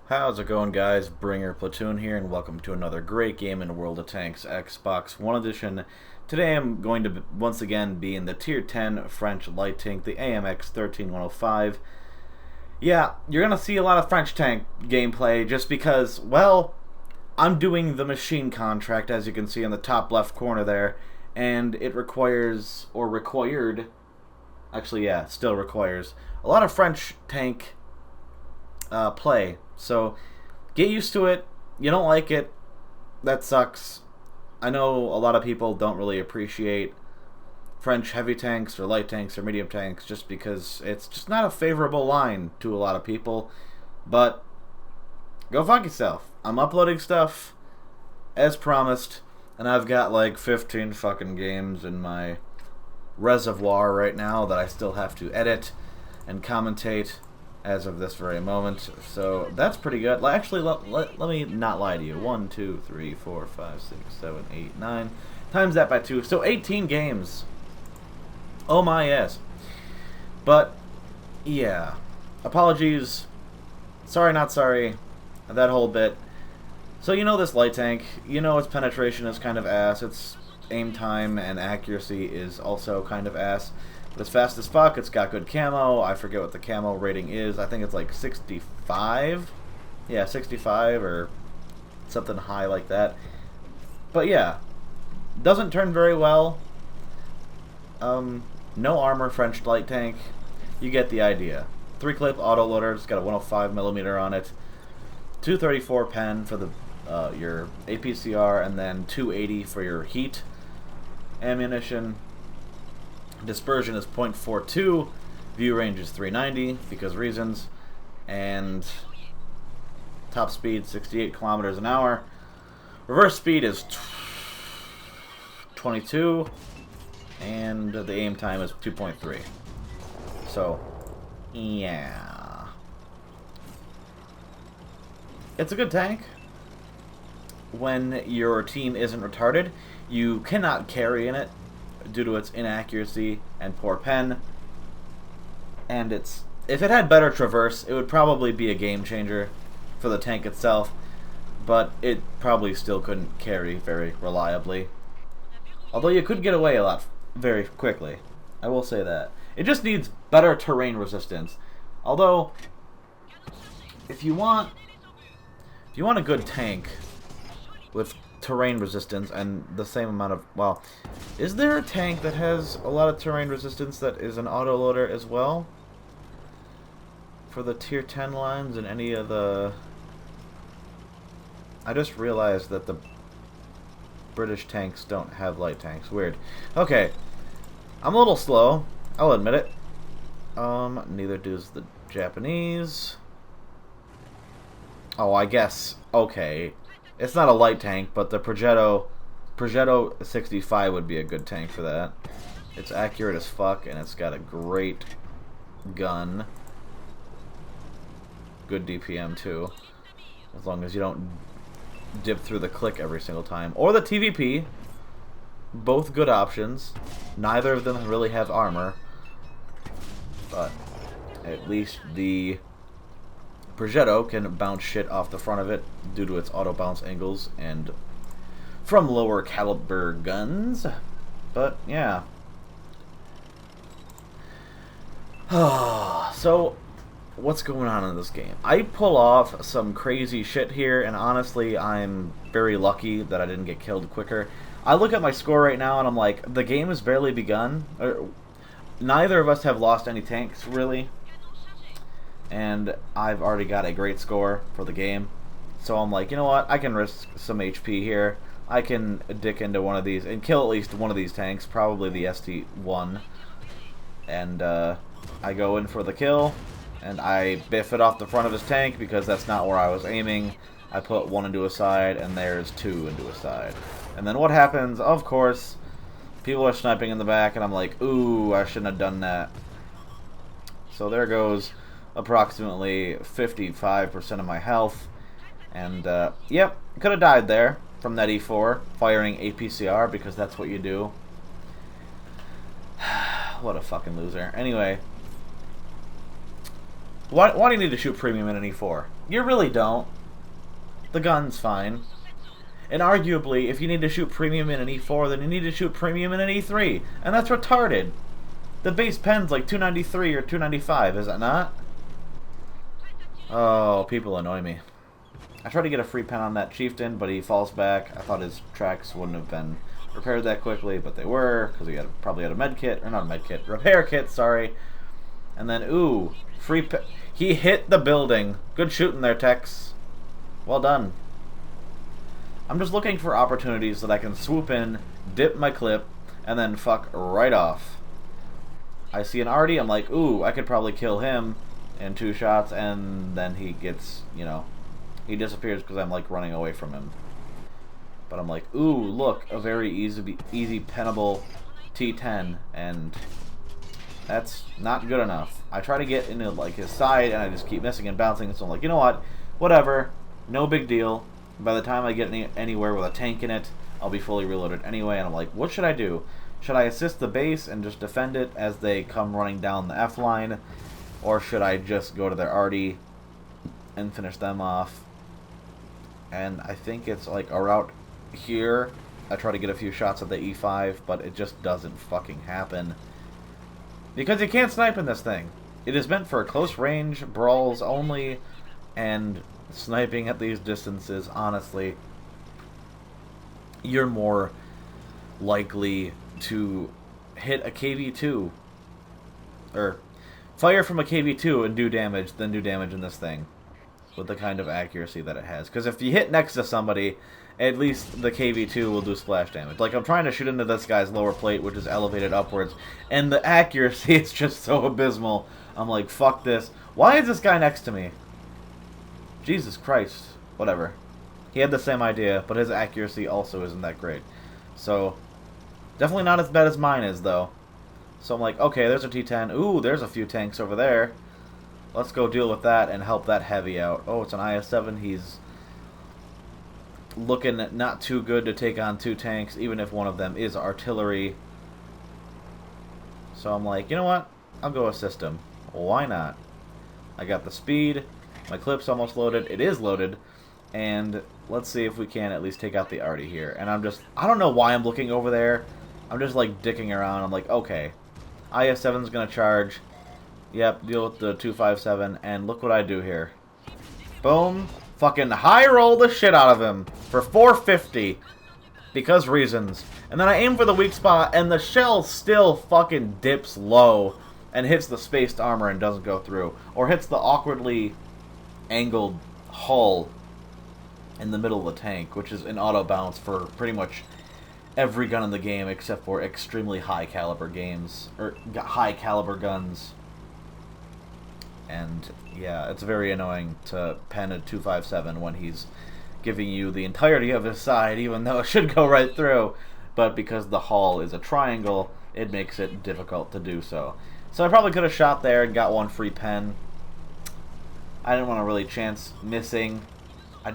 How's it going, guys? Bringer Platoon here, and welcome to another great game in World of Tanks Xbox One Edition. Today I'm going to once again be in the Tier 10 French light tank, the AMX 13105. Yeah, you're going to see a lot of French tank gameplay just because, well, I'm doing the machine contract, as you can see in the top left corner there, and it requires, or required, actually, yeah, still requires, a lot of French tank play. So get used to it. You don't like it, that sucks. I know a lot of people don't really appreciate French heavy tanks or light tanks or medium tanks just because it's just not a favorable line to a lot of people. But go fuck yourself. I'm uploading stuff as promised, and I've got like 15 fucking games in my reservoir right now that I still have to edit and commentate as of this very moment, so that's pretty good. Actually, let me not lie to you. 1, 2, 3, 4, 5, 6, 7, 8, 9. Times that by 2, so 18 games. Oh my yes. But yeah, apologies. Sorry, not sorry. That whole bit. So you know this light tank. You know its penetration is kind of ass. Its aim time and accuracy is also kind of ass. It's fast as fuck, it's got good camo, I forget what the camo rating is, I think it's like 65? Yeah, 65 or something high like that. But yeah, doesn't turn very well. No armor French light tank, you get the idea. 3-clip autoloader, it's got a 105mm on it, 234 pen for the your APCR, and then 280 for your heat ammunition. Dispersion is 0.42, view range is 390 because reasons, and top speed 68 kilometers an hour. Reverse speed is 22, and the aim time is 2.3. So, yeah. It's a good tank. When your team isn't retarded, you cannot carry in it due to its inaccuracy and poor pen. And if it had better traverse, it would probably be a game changer for the tank itself, but it probably still couldn't carry very reliably. Although you could get away a lot very quickly. I will say that. It just needs better terrain resistance. Although if you want a good tank with terrain resistance and the same amount of, well, is there a tank that has a lot of terrain resistance that is an autoloader as well for the tier 10 lines and any of the, I just realized that the British tanks don't have light tanks. Weird. Okay, I'm a little slow, I'll admit it. Neither does the Japanese. Oh, I guess, okay, it's not a light tank, but the Progetto 65 would be a good tank for that. It's accurate as fuck, and it's got a great gun. Good DPM, too. As long as you don't dip through the click every single time. Or the TVP. Both good options. Neither of them really have armor. But at least the Progetto can bounce shit off the front of it due to its auto bounce angles and from lower caliber guns. But yeah. So what's going on in this game? I pull off some crazy shit here, and honestly I'm very lucky that I didn't get killed quicker. I look at my score right now and I'm like, the game has barely begun. Neither of us have lost any tanks really, and I've already got a great score for the game. So I'm like, you know what, I can risk some HP here. I can dick into one of these and kill at least one of these tanks, probably the ST-1. And I go in for the kill, and I biff it off the front of his tank because that's not where I was aiming. I put one into a side, and there's two into a side. And then what happens? Of course, people are sniping in the back, and I'm like, ooh, I shouldn't have done that. So there goes approximately 55% of my health, and yep, could have died there from that E4 firing APCR because that's what you do. What a fucking loser. Anyway, Why do you need to shoot premium in an E4? You really don't. The gun's fine. And arguably, if you need to shoot premium in an E4, then you need to shoot premium in an E3. And that's retarded. The base pen's like 293 or 295, is it not? Oh, people annoy me. I tried to get a free pen on that chieftain, but he falls back. I thought his tracks wouldn't have been repaired that quickly, but they were, because he probably had a med kit, or not a med kit, repair kit, sorry. And then, ooh, free pen. He hit the building. Good shooting there, Tex. Well done. I'm just looking for opportunities that I can swoop in, dip my clip, and then fuck right off. I see an arty, I'm like, ooh, I could probably kill him in 2 shots, and then he gets, you know, he disappears because I'm like running away from him. But I'm like, ooh, look, a very easy pennable T10, and that's not good enough. I try to get into like his side, and I just keep missing and bouncing, so I'm like, you know what, whatever, no big deal. By the time I get anywhere with a tank in it, I'll be fully reloaded anyway, and I'm like, what should I do? Should I assist the base and just defend it as they come running down the F line? Or should I just go to their arty and finish them off? And I think it's like a route here. I try to get a few shots at the E5, but it just doesn't fucking happen. Because you can't snipe in this thing. It is meant for close range brawls only, and sniping at these distances, honestly, you're more likely to hit a KV2 or fire from a KV2 and do damage than do damage in this thing with the kind of accuracy that it has. Because if you hit next to somebody, at least the KV2 will do splash damage. Like, I'm trying to shoot into this guy's lower plate, which is elevated upwards, and the accuracy is just so abysmal. I'm like, fuck this. Why is this guy next to me? Jesus Christ. Whatever. He had the same idea, but his accuracy also isn't that great. So, definitely not as bad as mine is, though. So I'm like, okay, there's a T10. Ooh, there's a few tanks over there. Let's go deal with that and help that heavy out. Oh, it's an IS-7. He's looking not too good to take on 2 tanks, even if one of them is artillery. So I'm like, you know what? I'll go assist him. Why not? I got the speed. My clip's almost loaded. It is loaded. And let's see if we can at least take out the arty here. And I don't know why I'm looking over there. I'm just like dicking around. I'm like, okay, IS-7's gonna charge. Yep, deal with the 257. And look what I do here. Boom. Fucking high roll the shit out of him for 450. Because reasons. And then I aim for the weak spot, and the shell still fucking dips low and hits the spaced armor and doesn't go through. Or hits the awkwardly angled hull in the middle of the tank, which is an auto bounce for pretty much every gun in the game except for extremely high caliber games, or high caliber guns. And yeah, it's very annoying to pen a 257 when he's giving you the entirety of his side, even though it should go right through. But because the hull is a triangle, it makes it difficult to do so. So I probably could have shot there and got 1 free pen. I didn't want to really chance missing. I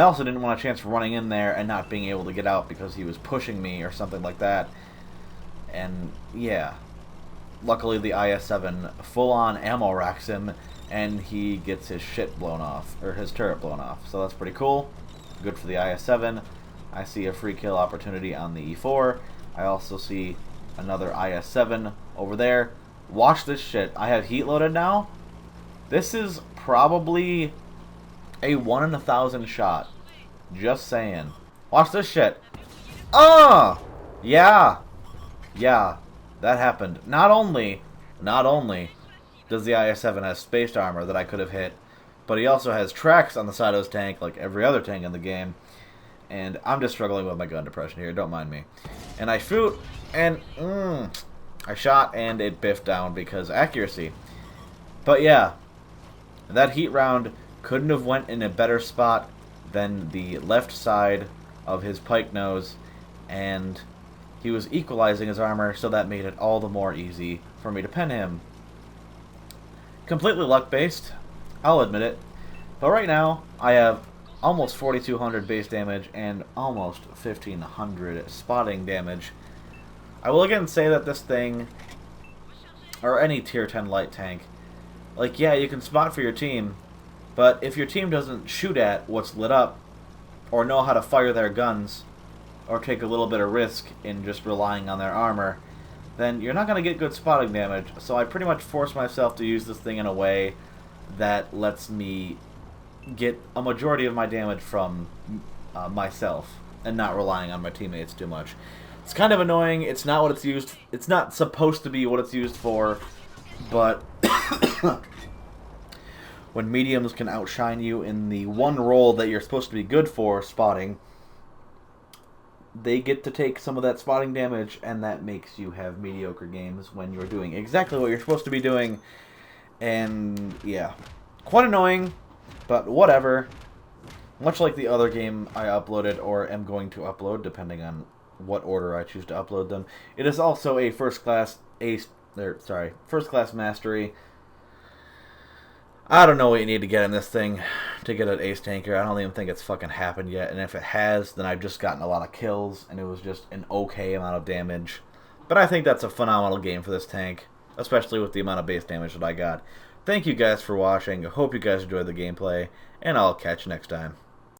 also didn't want a chance running in there and not being able to get out because he was pushing me or something like that. And yeah, luckily the IS-7 full-on ammo racks him and he gets his shit blown off, or his turret blown off. So that's pretty cool. Good for the IS-7. I see a free kill opportunity on the E4. I also see another IS-7 over there. Watch this shit. I have heat loaded now. This is probably a 1 in 1,000 shot. Just saying. Watch this shit. Oh! Yeah. Yeah. That happened. Not only does the IS-7 have spaced armor that I could have hit, but he also has tracks on the side of his tank like every other tank in the game. And I'm just struggling with my gun depression here. Don't mind me. And I shoot, and I shot, and it biffed down because accuracy. But yeah, that heat round couldn't have went in a better spot than the left side of his pike nose, and he was equalizing his armor, so that made it all the more easy for me to pen him. Completely luck-based, I'll admit it. But right now, I have almost 4,200 base damage and almost 1,500 spotting damage. I will again say that this thing or any tier 10 light tank. Like, yeah, you can spot for your team, but if your team doesn't shoot at what's lit up, or know how to fire their guns, or take a little bit of risk in just relying on their armor, then you're not going to get good spotting damage. So I pretty much force myself to use this thing in a way that lets me get a majority of my damage from myself and not relying on my teammates too much. It's kind of annoying. It's not what it's used. It's not supposed to be what it's used for, but when mediums can outshine you in the one role that you're supposed to be good for, spotting, they get to take some of that spotting damage, and that makes you have mediocre games when you're doing exactly what you're supposed to be doing. And yeah, quite annoying, but whatever. Much like the other game I uploaded or am going to upload, depending on what order I choose to upload them, it is also a first class mastery. I don't know what you need to get in this thing to get an ace tanker. I don't even think it's fucking happened yet, and if it has, then I've just gotten a lot of kills, and it was just an okay amount of damage. But I think that's a phenomenal game for this tank, especially with the amount of base damage that I got. Thank you guys for watching. I hope you guys enjoyed the gameplay, and I'll catch you next time.